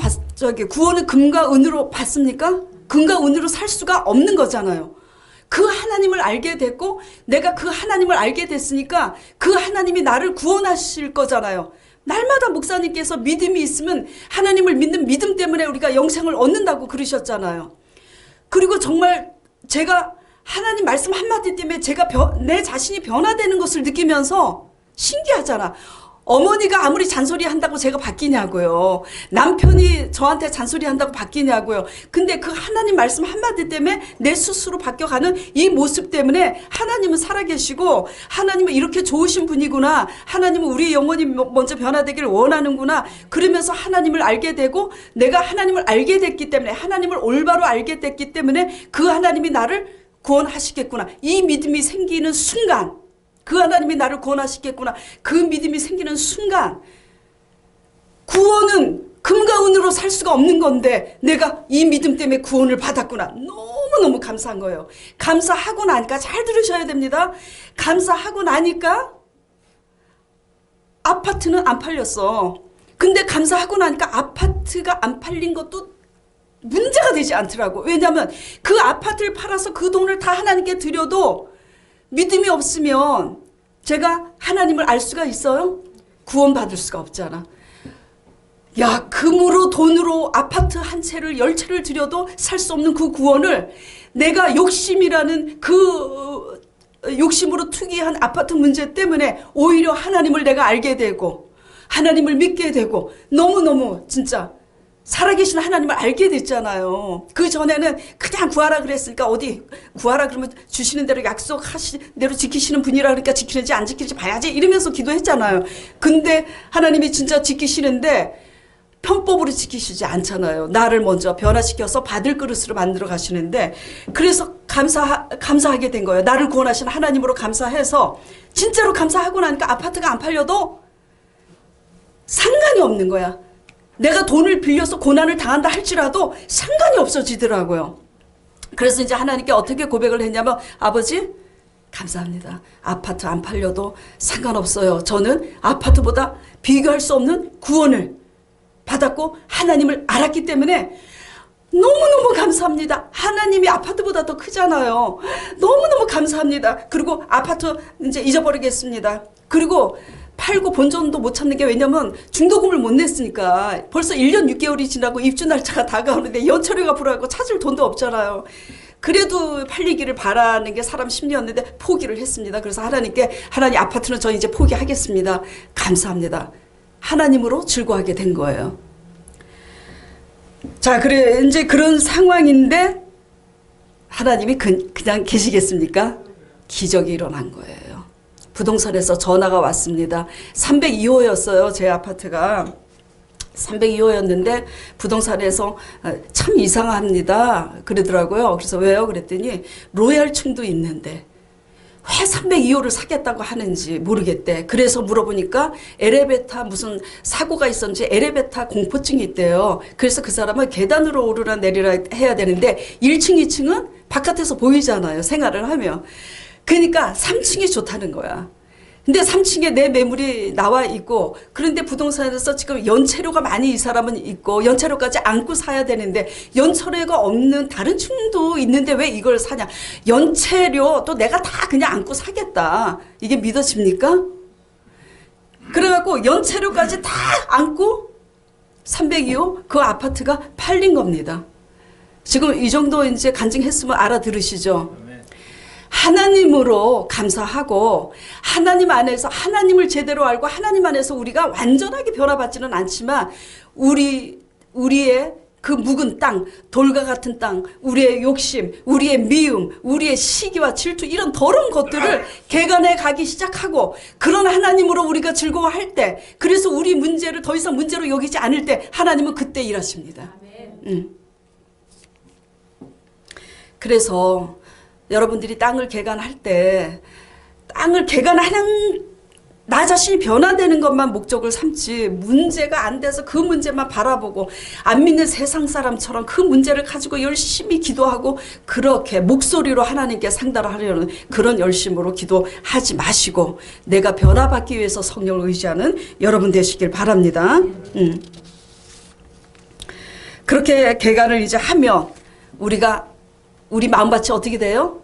구원은 금과 은으로 받습니까? 금과 은으로 살 수가 없는 거잖아요. 그 하나님을 알게 됐고 내가 그 하나님을 알게 됐으니까 그 하나님이 나를 구원하실 거잖아요. 날마다 목사님께서 믿음이 있으면 하나님을 믿는 믿음 때문에 우리가 영생을 얻는다고 그러셨잖아요. 그리고 정말 제가 하나님 말씀 한마디 때문에 제가 내 자신이 변화되는 것을 느끼면서 신기하잖아. 어머니가 아무리 잔소리 한다고 제가 바뀌냐고요. 남편이 저한테 잔소리 한다고 바뀌냐고요. 근데 그 하나님 말씀 한마디 때문에 내 스스로 바뀌어가는 이 모습 때문에 하나님은 살아계시고 하나님은 이렇게 좋으신 분이구나. 하나님은 우리 영혼이 먼저 변화되기를 원하는구나. 그러면서 하나님을 알게 되고 내가 하나님을 알게 됐기 때문에 하나님을 올바로 알게 됐기 때문에 그 하나님이 나를 구원하시겠구나. 이 믿음이 생기는 순간 그 하나님이 나를 구원하시겠구나. 그 믿음이 생기는 순간 구원은 금과 은으로 살 수가 없는 건데 내가 이 믿음 때문에 구원을 받았구나. 너무너무 감사한 거예요. 감사하고 나니까 잘 들으셔야 됩니다. 감사하고 나니까 아파트는 안 팔렸어. 근데 감사하고 나니까 아파트가 안 팔린 것도 문제가 되지 않더라고. 왜냐하면 그 아파트를 팔아서 그 돈을 다 하나님께 드려도 믿음이 없으면 제가 하나님을 알 수가 있어요? 구원받을 수가 없잖아. 야, 금으로 돈으로 아파트 한 채를 10채를 드려도 살 수 없는 그 구원을 내가 욕심이라는 그 욕심으로 투기한 아파트 문제 때문에 오히려 하나님을 내가 알게 되고 하나님을 믿게 되고 너무너무 진짜 살아계신 하나님을 알게 됐잖아요. 그 전에는 그냥 구하라 그랬으니까 어디 구하라 그러면 주시는 대로 약속하신 대로 지키시는 분이라 그러니까 지키는지 안 지키는지 봐야지 이러면서 기도했잖아요. 근데 하나님이 진짜 지키시는데 편법으로 지키시지 않잖아요. 나를 먼저 변화시켜서 받을 그릇으로 만들어 가시는데 그래서 감사하게 된 거예요. 나를 구원하신 하나님으로 감사해서 진짜로 감사하고 나니까 아파트가 안 팔려도 상관이 없는 거야. 내가 돈을 빌려서 고난을 당한다 할지라도 상관이 없어지더라고요. 그래서 이제 하나님께 어떻게 고백을 했냐면 아버지 감사합니다. 아파트 안 팔려도 상관없어요. 저는 아파트보다 비교할 수 없는 구원을 받았고 하나님을 알았기 때문에 너무너무 감사합니다. 하나님이 아파트보다 더 크잖아요. 너무너무 감사합니다. 그리고 아파트 이제 잊어버리겠습니다. 그리고 팔고 본전도 못 찾는 게 왜냐면 중도금을 못 냈으니까 벌써 1년 6개월이 지나고 입주 날짜가 다가오는데 연체료가 불어가고 찾을 돈도 없잖아요. 그래도 팔리기를 바라는 게 사람 심리였는데 포기를 했습니다. 그래서 하나님께 하나님 아파트는 저 이제 포기하겠습니다. 감사합니다. 하나님으로 즐거워하게 된 거예요. 자, 그래 이제 그런 상황인데 하나님이 그냥 계시겠습니까? 기적이 일어난 거예요. 부동산에서 전화가 왔습니다. 302호였어요. 제 아파트가. 302호였는데 부동산에서 참 이상합니다. 그러더라고요. 그래서 왜요? 그랬더니 로얄층도 있는데 왜 302호를 사겠다고 하는지 모르겠대. 그래서 물어보니까 엘리베이터 무슨 사고가 있었는지 엘리베이터 공포증이 있대요. 그래서 그 사람은 계단으로 오르라 내리라 해야 되는데 1층, 2층은 바깥에서 보이잖아요. 생활을 하면. 그러니까 3층이 좋다는 거야. 근데 3층에 내 매물이 나와 있고 그런데 부동산에서 지금 연체료가 많이 이 사람은 있고 연체료까지 안고 사야 되는데 연체료가 없는 다른 층도 있는데 왜 이걸 사냐. 연체료 또 내가 다 그냥 안고 사겠다. 이게 믿어집니까? 그래갖고 연체료까지 다 안고 302호 그 아파트가 팔린 겁니다. 지금 이 정도 이제 간증했으면 알아들으시죠? 하나님으로 감사하고 하나님 안에서 하나님을 제대로 알고 하나님 안에서 우리가 완전하게 변화받지는 않지만 우리의 그 묵은 땅, 돌과 같은 땅, 우리의 욕심, 우리의 미움, 우리의 시기와 질투 이런 더러운 것들을 개간해 가기 시작하고 그런 하나님으로 우리가 즐거워할 때 그래서 우리 문제를 더 이상 문제로 여기지 않을 때 하나님은 그때 일하십니다. 그래서 여러분들이 땅을 개간할 때 땅을 개간하는 나 자신이 변화되는 것만 목적을 삼지 문제가 안 돼서 그 문제만 바라보고 안 믿는 세상 사람처럼 그 문제를 가지고 열심히 기도하고 그렇게 목소리로 하나님께 상달을 하려는 그런 열심으로 기도하지 마시고 내가 변화받기 위해서 성령을 의지하는 여러분 되시길 바랍니다. 그렇게 개간을 이제 하면 우리 마음밭이 어떻게 돼요?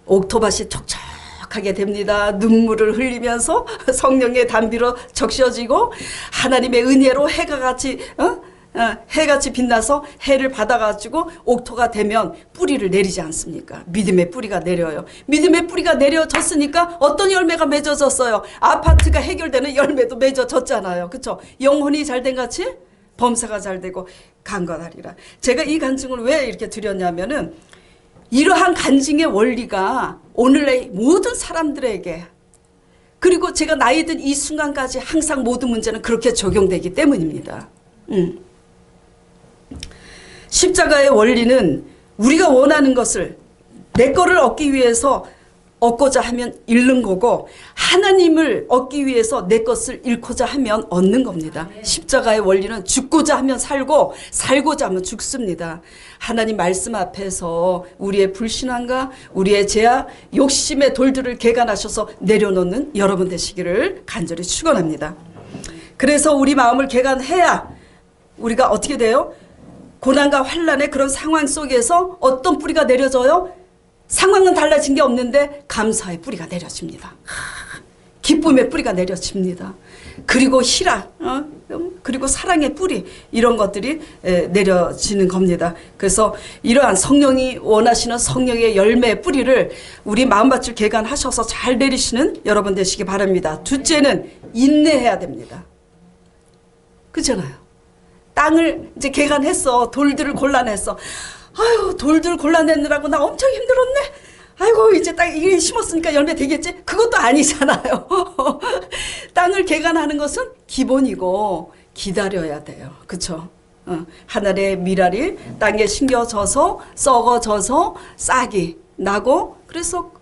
옥토밭이 촉촉하게 됩니다. 눈물을 흘리면서 성령의 단비로 적셔지고 하나님의 은혜로 해가 같이 해같이 빛나서 해를 받아가지고 옥토가 되면 뿌리를 내리지 않습니까? 믿음의 뿌리가 내려요. 믿음의 뿌리가 내려졌으니까 어떤 열매가 맺어졌어요? 아파트가 해결되는 열매도 맺어졌잖아요. 그렇죠? 영혼이 잘된 같이 범사가 잘되고 강건하리라. 제가 이 간증을 왜 이렇게 드렸냐면은 이러한 간증의 원리가 오늘의 모든 사람들에게, 그리고 제가 나이 든 이 순간까지 항상 모든 문제는 그렇게 적용되기 때문입니다. 십자가의 원리는 우리가 원하는 것을 내 거를 얻기 위해서 얻고자 하면 잃는 거고, 하나님을 얻기 위해서 내 것을 잃고자 하면 얻는 겁니다. 십자가의 원리는 죽고자 하면 살고 살고자 하면 죽습니다. 하나님 말씀 앞에서 우리의 불신앙과 우리의 죄와 욕심의 돌들을 개간하셔서 내려놓는 여러분 되시기를 간절히 축원합니다. 그래서 우리 마음을 개간해야 우리가 어떻게 돼요? 고난과 환난의 그런 상황 속에서 어떤 뿌리가 내려져요? 상황은 달라진 게 없는데 감사의 뿌리가 내려집니다. 기쁨의 뿌리가 내려집니다. 그리고 희락, 그리고 사랑의 뿌리, 이런 것들이 내려지는 겁니다. 그래서 이러한 성령이 원하시는 성령의 열매의 뿌리를 우리 마음밭을 개간하셔서 잘 내리시는 여러분 되시기 바랍니다. 둘째는 인내해야 됩니다. 그렇잖아요. 땅을 이제 개간했어. 돌들을 골라냈어. 아유, 돌들 골라내느라고 나 엄청 힘들었네. 아이고, 이제 딱 이게 심었으니까 열매 되겠지? 그것도 아니잖아요. 땅을 개간하는 것은 기본이고 기다려야 돼요. 그쵸? 하늘의 미랄이 땅에 심겨져서 썩어져서 싹이 나고, 그래서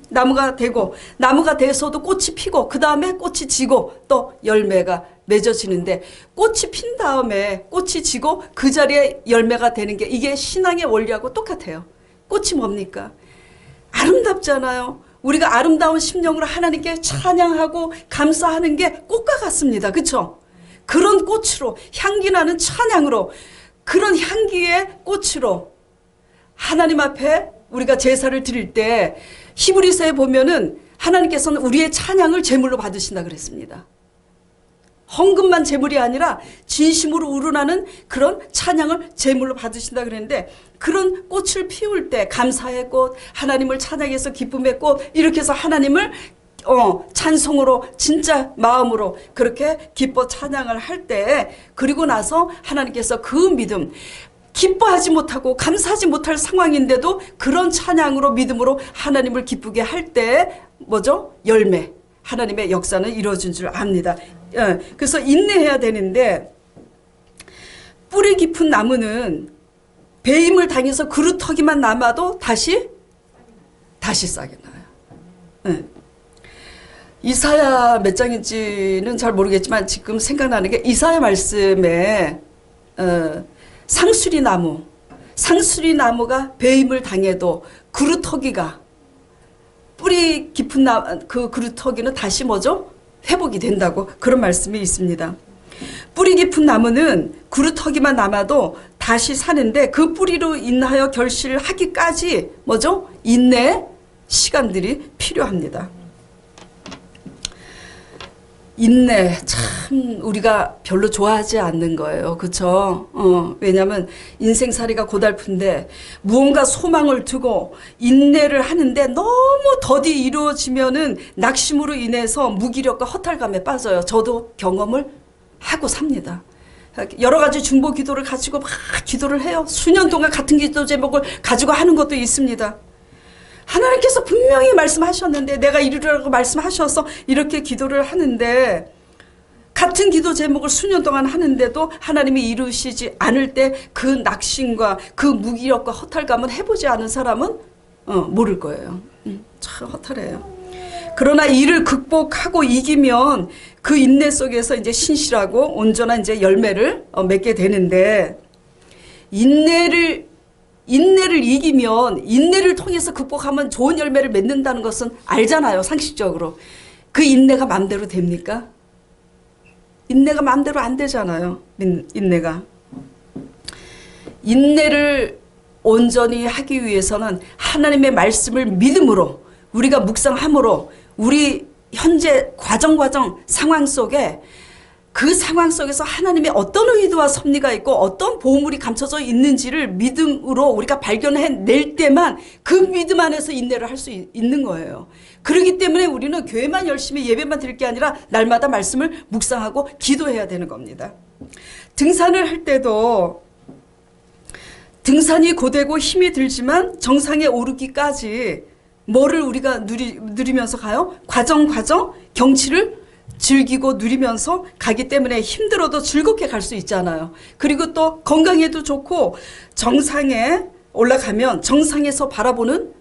나무가 되고, 나무가 돼서도 꽃이 피고, 그 다음에 꽃이 지고 또 열매가 맺어지는데, 꽃이 핀 다음에 꽃이 지고 그 자리에 열매가 되는 게, 이게 신앙의 원리하고 똑같아요. 꽃이 뭡니까? 아름답잖아요. 우리가 아름다운 심령으로 하나님께 찬양하고 감사하는 게 꽃과 같습니다. 그렇죠? 그런 꽃으로, 향기 나는 찬양으로, 그런 향기의 꽃으로 하나님 앞에 우리가 제사를 드릴 때 히브리서에 보면은 하나님께서는 우리의 찬양을 제물로 받으신다 그랬습니다. 헌금만 제물이 아니라 진심으로 우러나는 그런 찬양을 제물로 받으신다 그랬는데, 그런 꽃을 피울 때 감사의 꽃, 하나님을 찬양해서 기쁨의 꽃, 이렇게 해서 하나님을 찬송으로 진짜 마음으로 그렇게 기뻐 찬양을 할 때, 그리고 나서 하나님께서 그 믿음, 기뻐하지 못하고 감사하지 못할 상황인데도 그런 찬양으로 믿음으로 하나님을 기쁘게 할 때 뭐죠? 열매, 하나님의 역사는 이루어진 줄 압니다. 그래서 인내해야 되는데, 뿌리 깊은 나무는 배임을 당해서 그루터기만 남아도 다시 싹이 나요. 이사야 몇 장인지는 잘 모르겠지만 지금 생각나는 게, 이사야 말씀에 상수리 나무가 배임을 당해도 그루터기가, 뿌리 깊은 그 그루터기는 다시 뭐죠? 회복이 된다고, 그런 말씀이 있습니다. 뿌리 깊은 나무는 그루터기만 남아도 다시 사는데, 그 뿌리로 인하여 결실을 하기까지 뭐죠? 인내 시간들이 필요합니다. 인내, 참 우리가 별로 좋아하지 않는 거예요. 그쵸? 왜냐면 인생살이가 고달픈데 무언가 소망을 두고 인내를 하는데 너무 더디 이루어지면은 낙심으로 인해서 무기력과 허탈감에 빠져요. 저도 경험을 하고 삽니다. 여러 가지 중보 기도를 가지고 막 기도를 해요. 수년 동안 같은 기도 제목을 가지고 하는 것도 있습니다. 하나님께서 분명히 말씀하셨는데, 내가 이루라고 말씀하셔서 이렇게 기도를 하는데, 같은 기도 제목을 수년 동안 하는데도 하나님이 이루시지 않을 때 그 낙심과 그 무기력과 허탈감은 해보지 않은 사람은 모를 거예요. 참 허탈해요. 그러나 이를 극복하고 이기면 그 인내 속에서 이제 신실하고 온전한 이제 열매를 맺게 되는데, 인내를 이기면, 인내를 통해서 극복하면 좋은 열매를 맺는다는 것은 알잖아요, 상식적으로. 그 인내가 마음대로 됩니까? 인내가 마음대로 안 되잖아요, 인내가. 인내를 온전히 하기 위해서는 하나님의 말씀을 믿음으로, 우리가 묵상함으로, 우리 현재 과정 상황 속에 그 상황 속에서 하나님의 어떤 의도와 섭리가 있고 어떤 보물이 감춰져 있는지를 믿음으로 우리가 발견해낼 때만 그 믿음 안에서 인내를 할 수 있는 거예요. 그렇기 때문에 우리는 교회만 열심히 예배만 드릴 게 아니라 날마다 말씀을 묵상하고 기도해야 되는 겁니다. 등산을 할 때도 등산이 고되고 힘이 들지만 정상에 오르기까지 뭐를 우리가 누리면서 가요? 과정 경치를 즐기고 누리면서 가기 때문에 힘들어도 즐겁게 갈 수 있잖아요. 그리고 또 건강에도 좋고 정상에 올라가면 정상에서 바라보는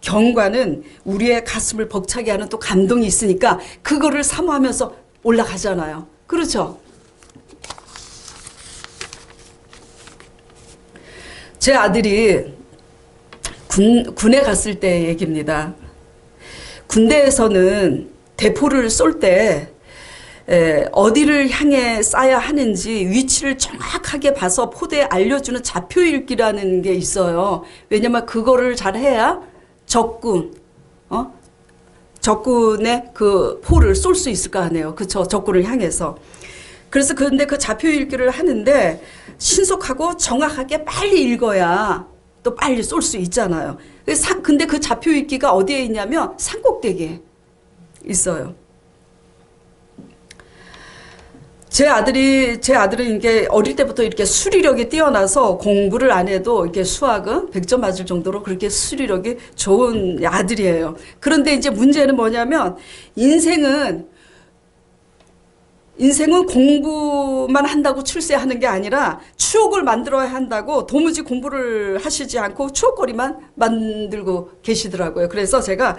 경관은 우리의 가슴을 벅차게 하는 또 감동이 있으니까 그거를 사모하면서 올라가잖아요. 그렇죠? 제 아들이 군에 갔을 때 얘기입니다. 군대에서는 대포를 쏠 때 어디를 향해 쏴야 하는지 위치를 정확하게 봐서 포대에 알려주는 좌표읽기라는 게 있어요. 왜냐면 그거를 잘 해야 적군의 그 포를 쏠 수 있을 거 아니에요. 그쵸? 적군을 향해서. 그래서 근데 그 좌표읽기를 하는데 신속하고 정확하게 빨리 읽어야 또 빨리 쏠 수 있잖아요. 근데 그 좌표읽기가 어디에 있냐면 산꼭대기에 있어요. 제 아들은 이게 어릴 때부터 이렇게 수리력이 뛰어나서 공부를 안 해도 이렇게 수학은 100점 맞을 정도로 그렇게 수리력이 좋은 아들이에요. 그런데 이제 문제는 뭐냐면 인생은 공부만 한다고 출세하는 게 아니라 추억을 만들어야 한다고 도무지 공부를 하시지 않고 추억거리만 만들고 계시더라고요. 그래서 제가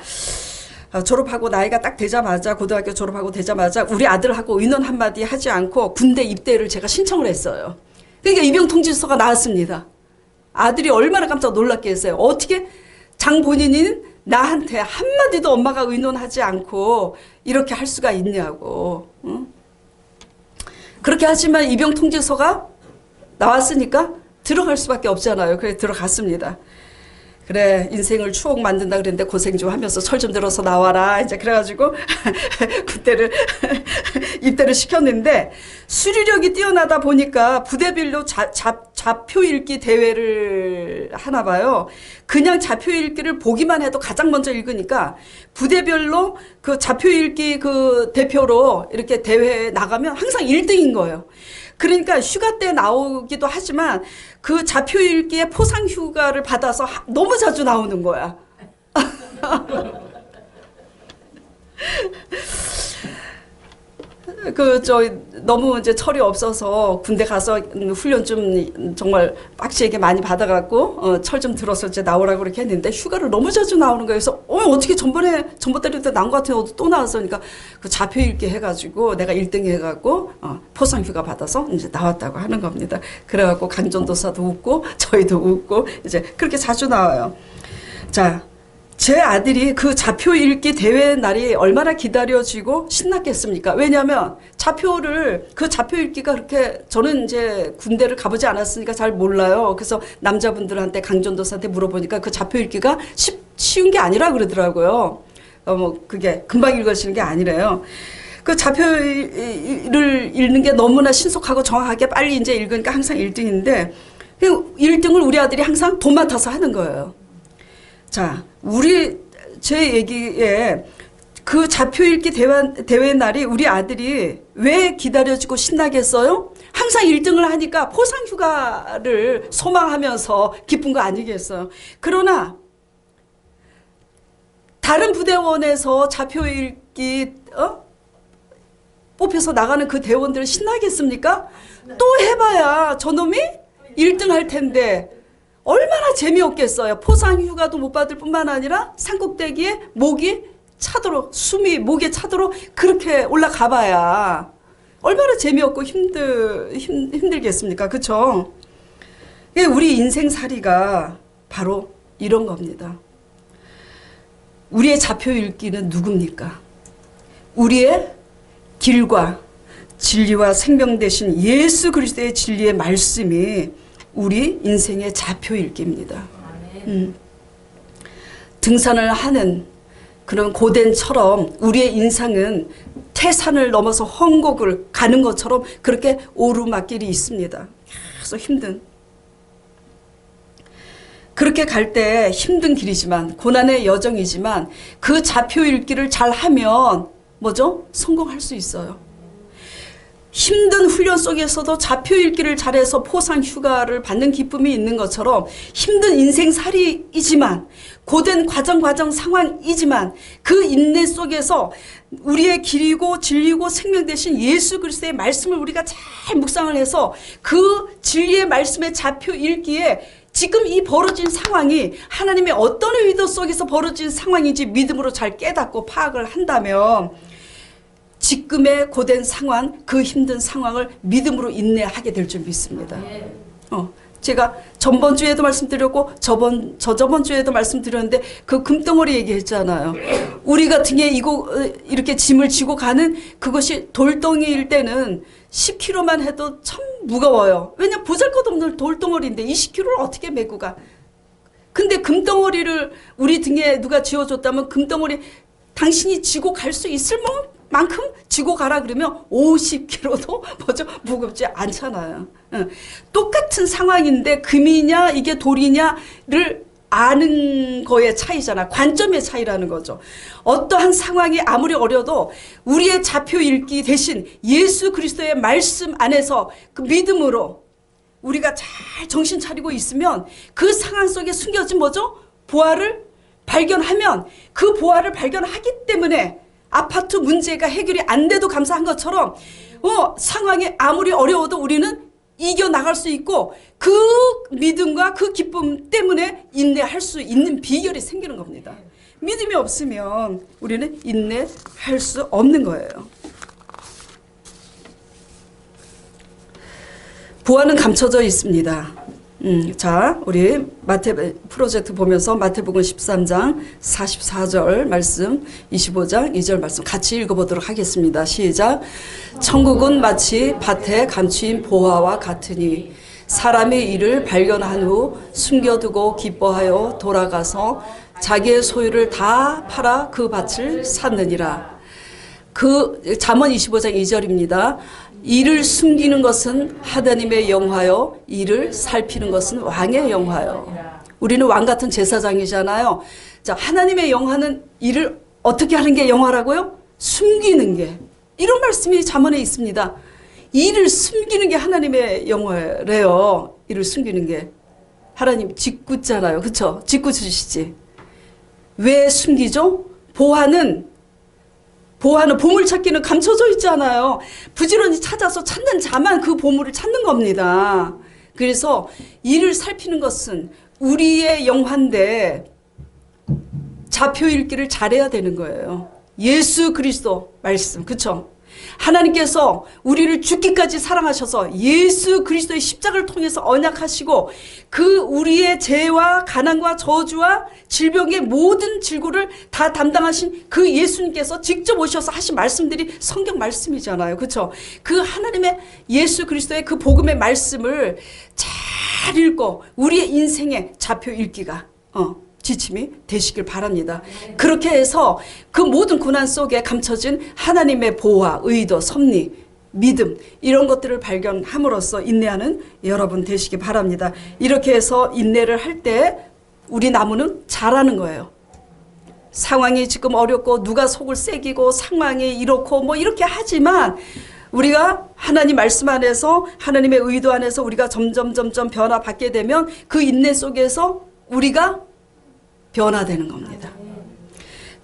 졸업하고 나이가 딱 되자마자 고등학교 졸업하고 되자마자 우리 아들하고 의논 한마디 하지 않고 군대 입대를 제가 신청을 했어요. 그러니까 입영통지서가 나왔습니다. 아들이 얼마나 깜짝 놀랐겠어요. 어떻게 장본인인 나한테 한마디도 엄마가 의논하지 않고 이렇게 할 수가 있냐고. 응? 그렇게 하지만 입영통지서가 나왔으니까 들어갈 수밖에 없잖아요. 그래서 들어갔습니다. 그래 인생을 추억 만든다 그랬는데 고생 좀 하면서 철 좀 들어서 나와라 이제 그래가지고 그때를 입대를 시켰는데 수리력이 뛰어나다 보니까 부대별로 좌표 읽기 대회를 하나 봐요. 그냥 좌표 읽기를 보기만 해도 가장 먼저 읽으니까 부대별로 그 좌표 읽기 그 대표로 이렇게 대회에 나가면 항상 1등인 거예요. 그러니까 휴가 때 나오기도 하지만 그 좌표 읽기에 포상 휴가를 받아서 너무 자주 나오는 거야. 너무 이제 철이 없어서 군대 가서 훈련 좀 정말 빡시게 많이 받아갖고 철 좀 들어서 이제 나오라고 그렇게 했는데 휴가를 너무 자주 나오는 거예요. 그래서 어떻게 전번달에도 나온 것 같은데 또 나왔으니까 그 좌표 읽기 해가지고 내가 1등 해갖고 포상 휴가 받아서 이제 나왔다고 하는 겁니다. 그래갖고 강전도사도 웃고 저희도 웃고 이제 그렇게 자주 나와요. 자. 제 아들이 그 좌표 읽기 대회 날이 얼마나 기다려지고 신났겠습니까? 왜냐하면 그 좌표 읽기가 그렇게 저는 이제 군대를 가보지 않았으니까 잘 몰라요. 그래서 남자분들한테 강전도사한테 물어보니까 그 좌표 읽기가 쉬운 게 아니라 그러더라고요. 그게 금방 읽으시는 게 아니래요. 그 좌표를 읽는 게 너무나 신속하고 정확하게 빨리 이제 읽으니까 항상 1등인데 1등을 우리 아들이 항상 돈 맡아서 하는 거예요. 자, 제 얘기에 그 좌표 읽기 대회 날이 우리 아들이 왜 기다려지고 신나겠어요? 항상 1등을 하니까 포상 휴가를 소망하면서 기쁜 거 아니겠어요? 그러나 다른 부대원에서 좌표 읽기 뽑혀서 나가는 그 대원들은 신나겠습니까? 또 해봐야 저놈이 1등 할 텐데 얼마나 재미없겠어요. 포상 휴가도 못 받을 뿐만 아니라 산꼭대기에 목이 숨이 목에 차도록 그렇게 올라가 봐야 얼마나 재미없고 힘들겠습니까? 그쵸? 우리 인생살이가 바로 이런 겁니다. 우리의 좌표 읽기는 누굽니까? 우리의 길과 진리와 생명 되신 예수 그리스도의 진리의 말씀이 우리 인생의 좌표 읽기입니다. 등산을 하는 그런 고된처럼 우리의 인생은 태산을 넘어서 헝곡을 가는 것처럼 그렇게 오르막길이 있습니다. 계속 힘든. 그렇게 갈 때 힘든 길이지만 고난의 여정이지만 그 좌표 읽기를 잘하면 뭐죠? 성공할 수 있어요. 힘든 훈련 속에서도 좌표 읽기를 잘해서 포상 휴가를 받는 기쁨이 있는 것처럼 힘든 인생살이이지만 고된 과정 상황이지만 그 인내 속에서 우리의 길이고 진리고 생명 되신 예수 그리스도의 말씀을 우리가 잘 묵상을 해서 그 진리의 말씀의 좌표 읽기에 지금 이 벌어진 상황이 하나님의 어떤 의도 속에서 벌어진 상황인지 믿음으로 잘 깨닫고 파악을 한다면 지금의 고된 상황, 그 힘든 상황을 믿음으로 인내하게 될 줄 믿습니다. 제가 전번 주에도 말씀드렸고 저번 주에도 말씀드렸는데 그 금덩어리 얘기했잖아요. 우리가 등에 이렇게 짐을 지고 가는 그것이 돌덩이일 때는 10kg만 해도 참 무거워요. 왜냐면 보잘것없는 돌덩어리인데 20kg를 어떻게 메고 가. 근데 금덩어리를 우리 등에 누가 지어줬다면 금덩어리 당신이 지고 갈 수 있을 만큼 지고 가라 그러면 50kg도 뭐죠? 무겁지 않잖아요. 똑같은 상황인데 금이냐 이게 돌이냐를 아는 거의 차이잖아. 관점의 차이라는 거죠. 어떠한 상황이 아무리 어려도 우리의 좌표 읽기 대신 예수 그리스도의 말씀 안에서 그 믿음으로 우리가 잘 정신 차리고 있으면 그 상황 속에 숨겨진 뭐죠? 보화를 발견하면 그 보화를 발견하기 때문에 아파트 문제가 해결이 안 돼도 감사한 것처럼 상황이 아무리 어려워도 우리는 이겨나갈 수 있고 그 믿음과 그 기쁨 때문에 인내할 수 있는 비결이 생기는 겁니다. 믿음이 없으면 우리는 인내할 수 없는 거예요. 보화는 감춰져 있습니다. 자, 우리 프로젝트 보면서 마태복음 13장 44절 말씀, 25장 2절 말씀 같이 읽어보도록 하겠습니다. 시작. 천국은 마치 밭에 감추인 보화와 같으니 사람이 이를 발견한 후 숨겨두고 기뻐하여 돌아가서 자기의 소유를 다 팔아 그 밭을 샀느니라. 잠언 25장 2절입니다. 이를 숨기는 것은 하나님의 영화요, 이를 살피는 것은 왕의 영화요. 우리는 왕 같은 제사장이잖아요. 자, 하나님의 영화는 이를 어떻게 하는 게 영화라고요? 숨기는 게. 이런 말씀이 잠언에 있습니다. 이를 숨기는 게 하나님의 영화래요. 이를 숨기는 게. 하나님 짓궂잖아요. 그렇죠? 짓궂으시지. 왜 숨기죠? 보화는 보물찾기는 감춰져 있잖아요. 부지런히 찾아서 찾는 자만 그 보물을 찾는 겁니다. 그래서 이를 살피는 것은 우리의 영화인데 좌표 읽기를 잘해야 되는 거예요. 예수 그리스도 말씀, 그렇죠? 하나님께서 우리를 죽기까지 사랑하셔서 예수 그리스도의 십자가를 통해서 언약하시고 그 우리의 죄와 가난과 저주와 질병의 모든 질고를 다 담당하신 그 예수님께서 직접 오셔서 하신 말씀들이 성경 말씀이잖아요. 그렇죠? 그 하나님의 예수 그리스도의 그 복음의 말씀을 잘 읽고 우리의 인생의 좌표 읽기가 지침이 되시길 바랍니다. 그렇게 해서 그 모든 고난 속에 감춰진 하나님의 보호와 의도, 섭리, 믿음 이런 것들을 발견함으로써 인내하는 여러분 되시기 바랍니다. 이렇게 해서 인내를 할 때 우리 나무는 잘하는 거예요. 상황이 지금 어렵고 누가 속을 새기고 상황이 이렇고 뭐 이렇게 하지만 우리가 하나님 말씀 안에서 하나님의 의도 안에서 우리가 점점 변화받게 되면 그 인내 속에서 우리가 변화되는 겁니다.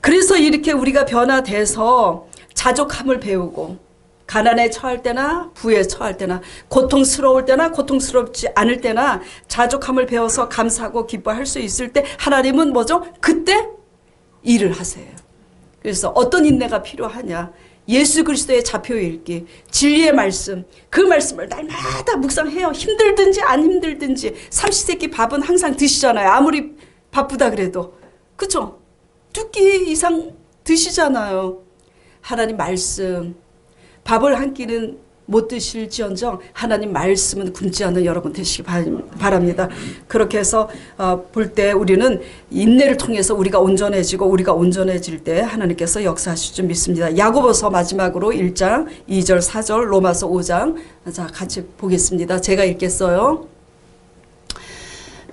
그래서 이렇게 우리가 변화돼서 자족함을 배우고 가난에 처할 때나 부에 처할 때나 고통스러울 때나 고통스럽지 않을 때나 자족함을 배워서 감사하고 기뻐할 수 있을 때 하나님은 뭐죠? 그때 일을 하세요. 그래서 어떤 인내가 필요하냐? 예수 그리스도의 좌표 읽기, 진리의 말씀, 그 말씀을 날마다 묵상해요. 힘들든지 안 힘들든지 삼시세끼 밥은 항상 드시잖아요. 아무리 바쁘다 그래도. 그쵸? 2끼 이상 드시잖아요. 하나님 말씀. 밥을 한 끼는 못 드실지언정 하나님 말씀은 굶지 않는 여러분 되시기 바랍니다. 그렇게 해서 볼 때 우리는 인내를 통해서 우리가 온전해지고 우리가 온전해질 때 하나님께서 역사하실 줄 믿습니다. 야고보서 마지막으로 1장 2절 4절 로마서 5장 자 같이 보겠습니다. 제가 읽겠어요.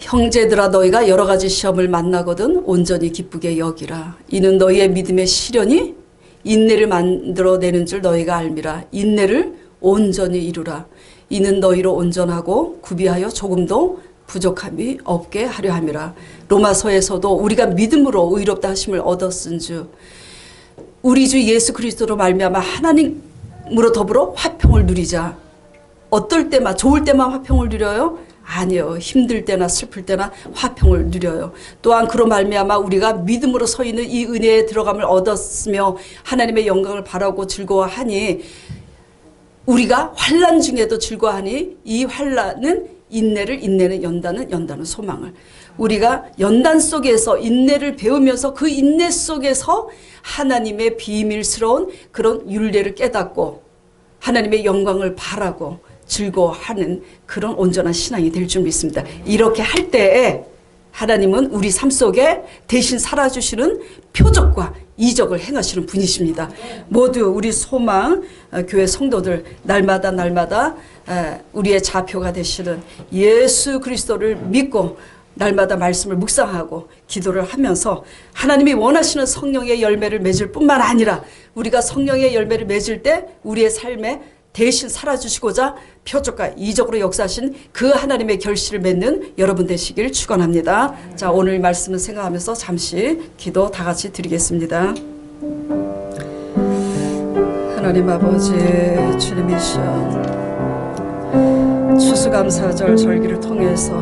형제들아 너희가 여러 가지 시험을 만나거든 온전히 기쁘게 여기라. 이는 너희의 믿음의 시련이 인내를 만들어내는 줄 너희가 알미라. 인내를 온전히 이루라. 이는 너희로 온전하고 구비하여 조금도 부족함이 없게 하려 함이라. 로마서에서도 우리가 믿음으로 의롭다 하심을 얻었은즉 우리 주 예수 그리스도로 말미암아 하나님으로 더불어 화평을 누리자. 어떨 때만 좋을 때만 화평을 누려요? 아니요. 힘들 때나 슬플 때나 화평을 누려요. 또한 그로 말미암아 우리가 믿음으로 서 있는 이 은혜에 들어감을 얻었으며 하나님의 영광을 바라고 즐거워하니 우리가 환난 중에도 즐거워하니 이 환난은 인내를 인내는 연단은 소망을 우리가 연단 속에서 인내를 배우면서 그 인내 속에서 하나님의 비밀스러운 그런 율례를 깨닫고 하나님의 영광을 바라고 즐거워하는 그런 온전한 신앙이 될 줄 믿습니다. 이렇게 할 때에 하나님은 우리 삶 속에 대신 살아주시는 표적과 이적을 행하시는 분이십니다. 모두 우리 소망 교회 성도들 날마다 우리의 좌표가 되시는 예수 그리스도를 믿고 날마다 말씀을 묵상하고 기도를 하면서 하나님이 원하시는 성령의 열매를 맺을 뿐만 아니라 우리가 성령의 열매를 맺을 때 우리의 삶에 대신 살아주시고자 표적과 이적으로 역사하신 그 하나님의 결실을 맺는 여러분 되시길 축원합니다. 자, 오늘 말씀을 생각하면서 잠시 기도 다 같이 드리겠습니다. 하나님 아버지 주님의 시험 추수감사절 절기를 통해서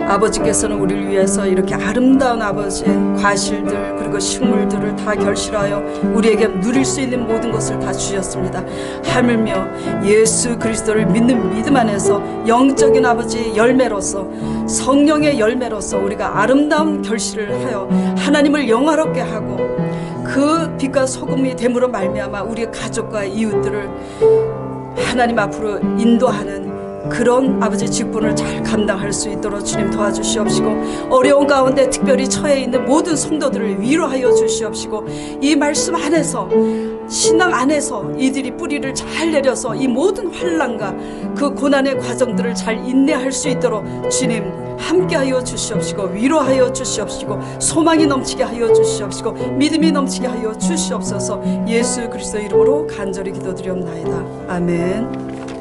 아버지께서는 우리를 위해서 이렇게 아름다운 아버지 과실들 그리고 식물들을 다 결실하여 우리에게 누릴 수 있는 모든 것을 다 주셨습니다. 하물며 예수 그리스도를 믿는 믿음 안에서 영적인 아버지 열매로서 성령의 열매로서 우리가 아름다운 결실을 하여 하나님을 영화롭게 하고 그 빛과 소금이 됨으로 말미암아 우리의 가족과 이웃들을 하나님 앞으로 인도하는 그런 아버지 직분을 잘 감당할 수 있도록 주님 도와주시옵시고 어려운 가운데 특별히 처해 있는 모든 성도들을 위로하여 주시옵시고 이 말씀 안에서 신앙 안에서 이들이 뿌리를 잘 내려서 이 모든 환난과 그 고난의 과정들을 잘 인내할 수 있도록 주님 함께하여 주시옵시고 위로하여 주시옵시고 소망이 넘치게 하여 주시옵시고 믿음이 넘치게 하여 주시옵소서. 예수 그리스도 이름으로 간절히 기도드리옵나이다. 아멘.